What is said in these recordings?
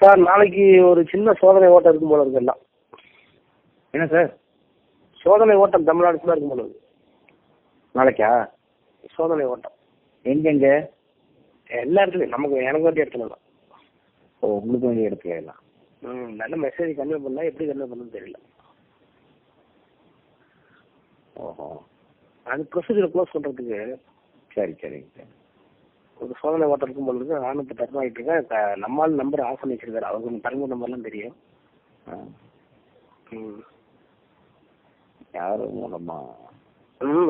Sir நாளைக்கு ஒரு சின்ன சோதனை ஓட்டம் இருக்கும் போல இருக்கு எல்லாம். என்ன சார்? சோதனை ஓட்டம் தமிழ்நாடு ஃபுல்லாக இருக்கும் போல இருக்கு. நாளைக்கா சோதனை ஓட்டம்? எங்கெங்க? எல்லா இடத்துலையும். நமக்கு எனக்கு வேண்டிய இடத்துல தான். ஓ, உங்களுக்கு வேண்டிய இடத்துல எல்லாம். நல்ல மெசேஜ் கன்வே பண்ணா எப்படி கன்வே பண்ணணும்னு தெரியல. ஓஹோ, அது ப்ரொசீஜரை க்ளோஸ் பண்ணுறதுக்கு சரி சரிங்க சார். ஒரு சோதனை ஓட்டம் இருக்கும் போல இருக்கு. நானும் இப்போ டர்ன் ஆகிட்டு இருக்கேன். நம்மளால நம்பர் ஆஃப் பண்ணி வச்சிருக்காரு. அவருக்கு தரங்க நம்பர்லாம் தெரியும். யாரு மூலமா?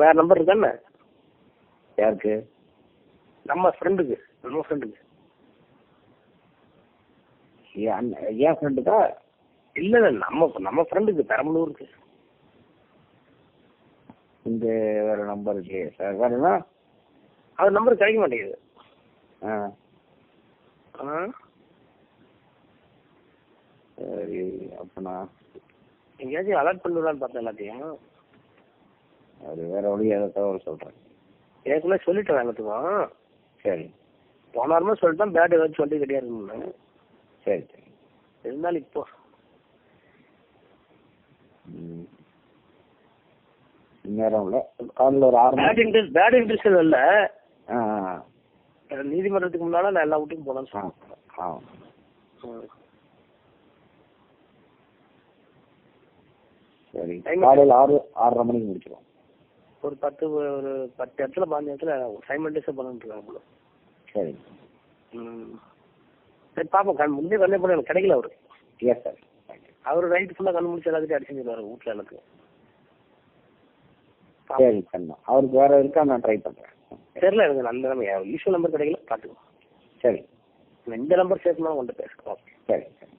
வேற நம்பர் இருக்கான்னு? யாருக்கு? நம்ம ஃப்ரெண்டுக்கு. என் ஃப்ரெண்டுக்கா? இல்லை இல்லை, நம்ம ஃப்ரெண்டுக்கு பெரம்பலூருக்கு. இந்த வேற நம்பர் இருக்கு சார். வேறனா அது நம்பர் கிடைக்க மாட்டேங்குது. சரி, அப்பனா எங்கேயாச்சும் அலர்ட் பண்ணிவிடலான்னு பார்த்தேன் எல்லாத்தையும். அது வேற வழியாக தகவல் சொல்கிறேன். ஏற்கனவே சொல்லிட்டேன் எல்லாத்துக்கும். சரி, போன வாரமாக சொல்லிட்டேன். பேட் ஏதாச்சும் சொல்லி கிடையாதுன்னு. சரி சரி. இருந்தாலும் இப்போ நேரம் இல்லை. காலையில் ஒரு 6 மணி. பேட் இன்ட்ரெஸ்ட் இல்லை. ஆ நீதிமன்றத்துக்கு முன்னால நான் எல்லா வீட்டுக்கும் போனேன்னு சொன்னேன். சரி, காலையில் 6:30 மணிக்கு முடிச்சிடும். ஒரு 10 இடத்துல 15 இடத்துல சைமல்டேஸாக பண்ணிட்டு இருக்காங்க போல. சரி. சரி பார்ப்போம். முன்னே கண்ணே பண்ண எனக்கு கிடைக்கல அவரு. Yes sir. அவர் நைட்டு ஃபுல்லாக கண்ணு முடிச்சு எல்லாத்தையும் அடிச்சுருவாரு வீட்டில் எனக்கு. சரி கண்ணா, அவருக்கு வேற இருக்கா? நான் ட்ரை பண்ணுறேன். தெரியல எனக்கு. அந்த நம்ம யூஸ்வல் நம்பர் கிடைக்கல. பார்த்துக்கோ. சரி, இந்த நம்பர் சேர்க்கணும் கொண்டு பேசுகிறோம். சரி சரி.